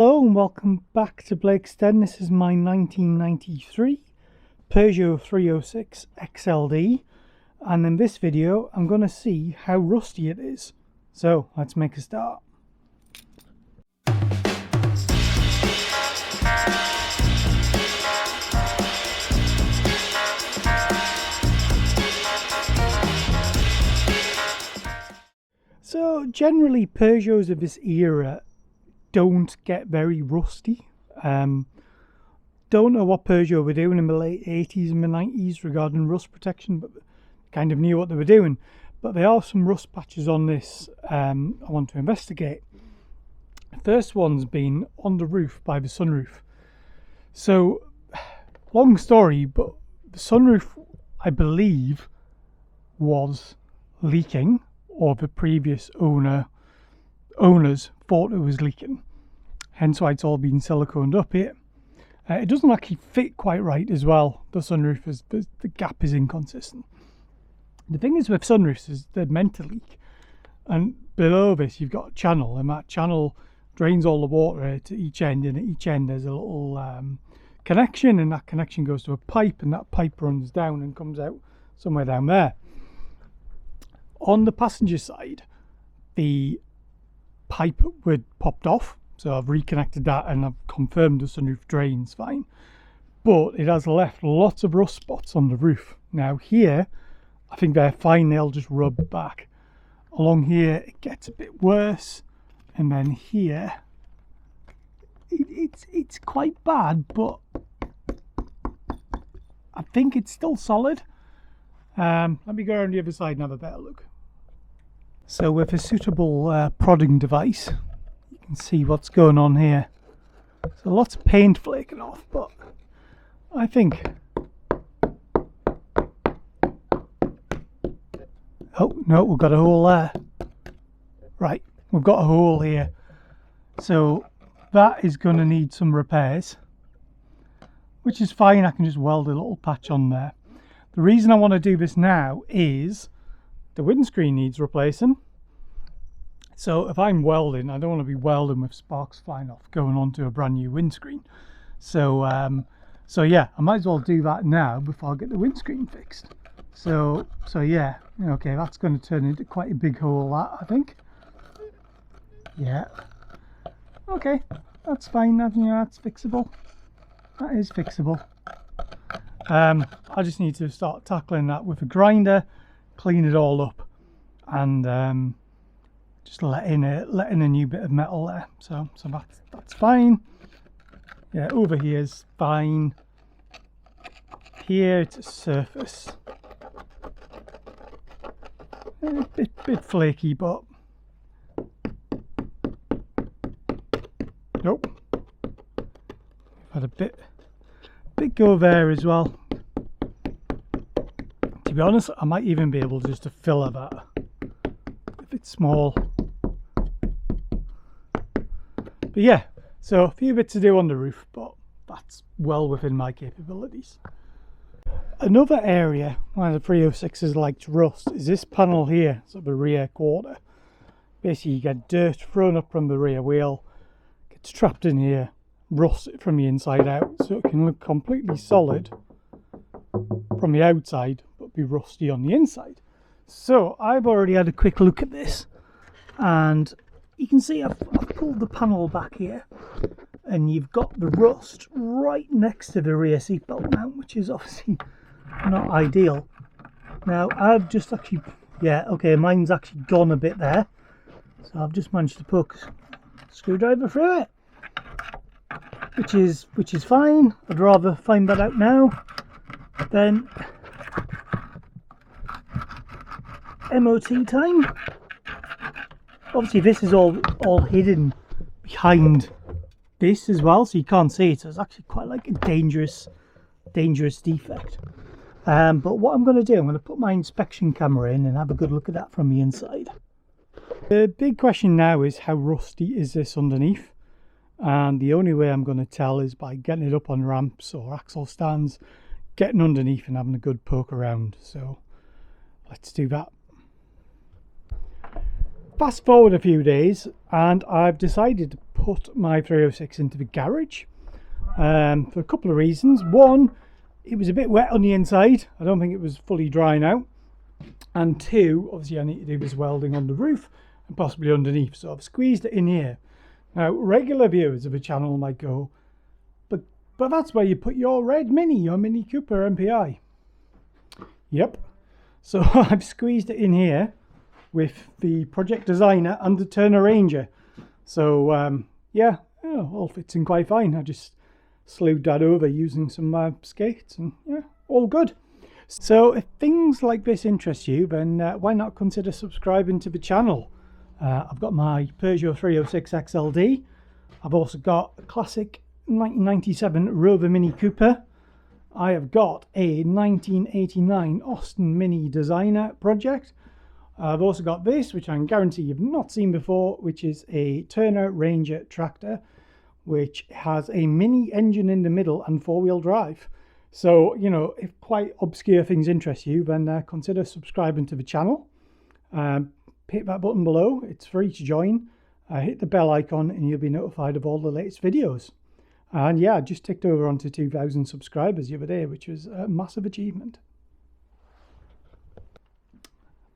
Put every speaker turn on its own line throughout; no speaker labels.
Hello and welcome back to Blake's Den. This is my 1993 Peugeot 306 XLD, and in this video I'm going to see how rusty it is. So let's make a start. So generally Peugeots of this era don't get very rusty. Don't know what Peugeot were doing in the late 80s and the 90s regarding rust protection, but kind of knew what they were doing. But there are some rust patches on this I want to investigate. The first one's been on the roof by the sunroof. So, long story, but the sunroof, I believe, was leaking, or the previous owners thought it was leaking, hence why it's all been siliconed up here. It doesn't actually fit quite right as well. The sunroof is, the gap is inconsistent. The thing is with sunroofs is they're meant to leak, and below this you've got a channel, and that channel drains all the water to each end, and at each end there's a little connection, and that connection goes to a pipe, and that pipe runs down and comes out somewhere down there. On the passenger side, the pipe would popped off, so I've reconnected that and I've confirmed the sunroof drains fine, but it has left lots of rust spots on the roof. Now here I think they're fine, they'll just rub back. Along here it gets a bit worse, and then here it's quite bad, but I think it's still solid. Let me go around the other side and have a better look. So with a suitable prodding device, you can see what's going on here. So lots of paint flaking off, but I think... Oh, no, we've got a hole there. Right, we've got a hole here. So that is going to need some repairs, which is fine. I can just weld a little patch on there. The reason I want to do this now is the windscreen needs replacing. So if I'm welding, I don't want to be welding with sparks flying off going onto a brand new windscreen. So yeah, I might as well do that now before I get the windscreen fixed. So yeah, okay, that's going to turn into quite a big hole, that, I think. Yeah. Okay, that's fine. That's fixable. That is fixable. I just need to start tackling that with a grinder, clean it all up, and just letting a new bit of metal there. So that's fine. Yeah, over here is fine. Here it's a surface. A bit flaky, but nope. Had a bit go there as well. To be honest, I might even be able just to filler that if it's small. But yeah, so a few bits to do on the roof, but that's well within my capabilities. Another area where the 306s like to rust is this panel here, so the rear quarter. Basically you get dirt thrown up from the rear wheel, gets trapped in here, rusts it from the inside out, so it can look completely solid from the outside but be rusty on the inside. So I've already had a quick look at this, and you can see I've pulled the panel back here, and you've got the rust right next to the rear seatbelt mount, which is obviously not ideal. Now I've just actually, yeah, okay, mine's actually gone a bit there, so I've just managed to poke a screwdriver through it, which is fine. I'd rather find that out now than MOT time. Obviously this is all hidden behind this as well, so you can't see it, so it's actually quite like a dangerous defect. But what I'm going to do, I'm going to put my inspection camera in and have a good look at that from the inside. The big question now is, how rusty is this underneath? And the only way I'm going to tell is by getting it up on ramps or axle stands, getting underneath and having a good poke around. So let's do that. Fast forward a few days and I've decided to put my 306 into the garage for a couple of reasons. One, it was a bit wet on the inside. I don't think it was fully dry now. And two, obviously I need to do this welding on the roof and possibly underneath, so I've squeezed it in here. Now, regular viewers of the channel might go, but that's where you put your red Mini, your Mini Cooper MPI. Yep. So I've squeezed it in here with the Project Designer and the Turner Ranger. So yeah, all fits in quite fine. I just slewed that over using some skates, and yeah, all good. So if things like this interest you, then why not consider subscribing to the channel? I've got my Peugeot 306 XLD. I've also got a classic 1997 Rover Mini Cooper. I have got a 1989 Austin Mini Designer project. I've also got this, which I can guarantee you've not seen before, which is a Turner Ranger tractor, which has a mini engine in the middle and four-wheel drive. So, you know, if quite obscure things interest you, then consider subscribing to the channel. Hit that button below, it's free to join. Hit the bell icon and you'll be notified of all the latest videos. And yeah, I just ticked over onto 2,000 subscribers the other day, which was a massive achievement.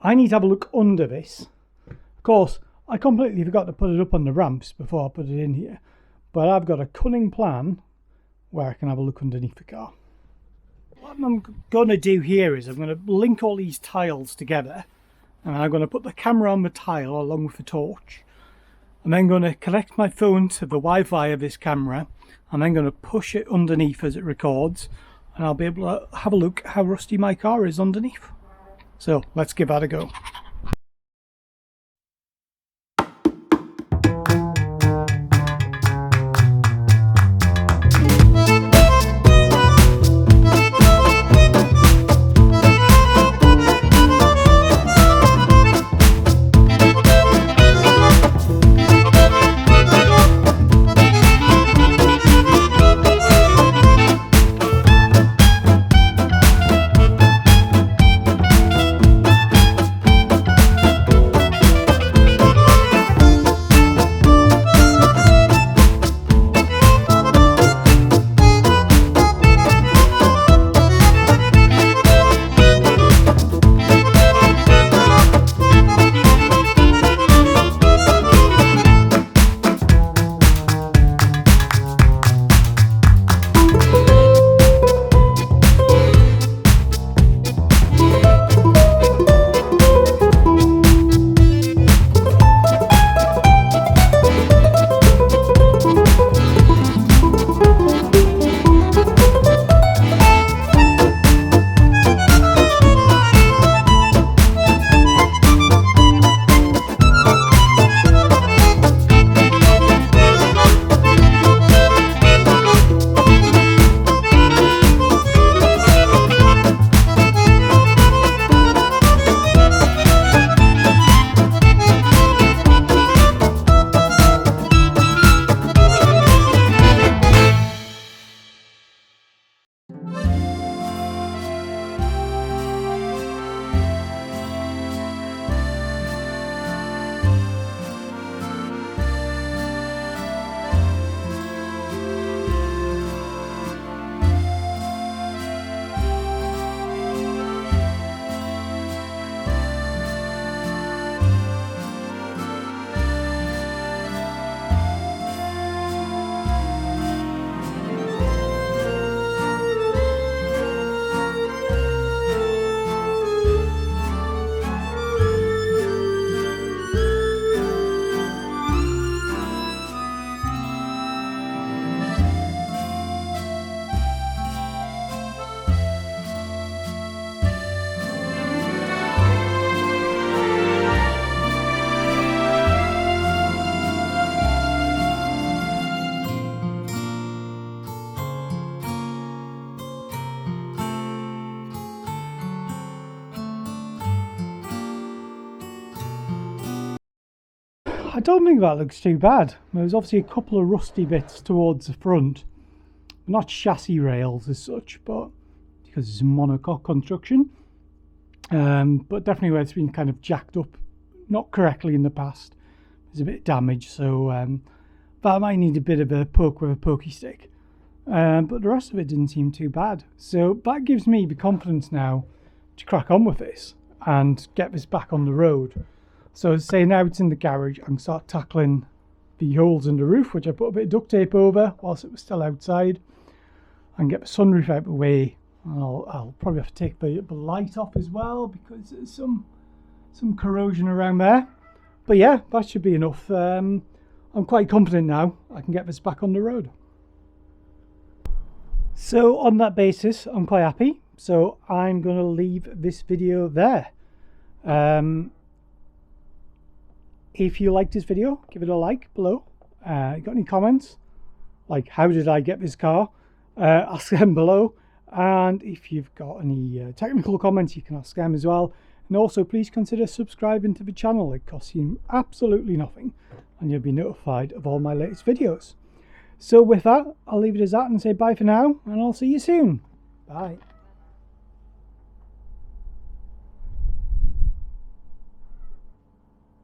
I need to have a look under this. Of course, I completely forgot to put it up on the ramps before I put it in here. But I've got a cunning plan where I can have a look underneath the car. What I'm going to do here is I'm going to link all these tiles together. And I'm going to put the camera on the tile along with the torch. I'm then going to connect my phone to the Wi-Fi of this camera. I'm then going to push it underneath as it records. And I'll be able to have a look how rusty my car is underneath. So let's give that a go. I don't think that looks too bad. There's obviously a couple of rusty bits towards the front. Not chassis rails as such, but because it's a monocoque construction. But definitely where it's been kind of jacked up, not correctly in the past. There's a bit of damage, so That might need a bit of a poke with a pokey stick. But the rest of it didn't seem too bad. So that gives me the confidence now to crack on with this and get this back on the road. So say now it's in the garage, I can start tackling the holes in the roof, which I put a bit of duct tape over whilst it was still outside, and get the sunroof out of the way. I'll probably have to take the light off as well because there's some corrosion around there. But yeah, that should be enough. I'm quite confident now I can get this back on the road. So on that basis, I'm quite happy. So I'm going to leave this video there. If you liked this video, give it a like below. You got any comments? Like, how did I get this car? Ask them below. And if you've got any technical comments, you can ask them as well. And also, please consider subscribing to the channel. It costs you absolutely nothing, and you'll be notified of all my latest videos. So with that, I'll leave it as that and say bye for now, and I'll see you soon. Bye.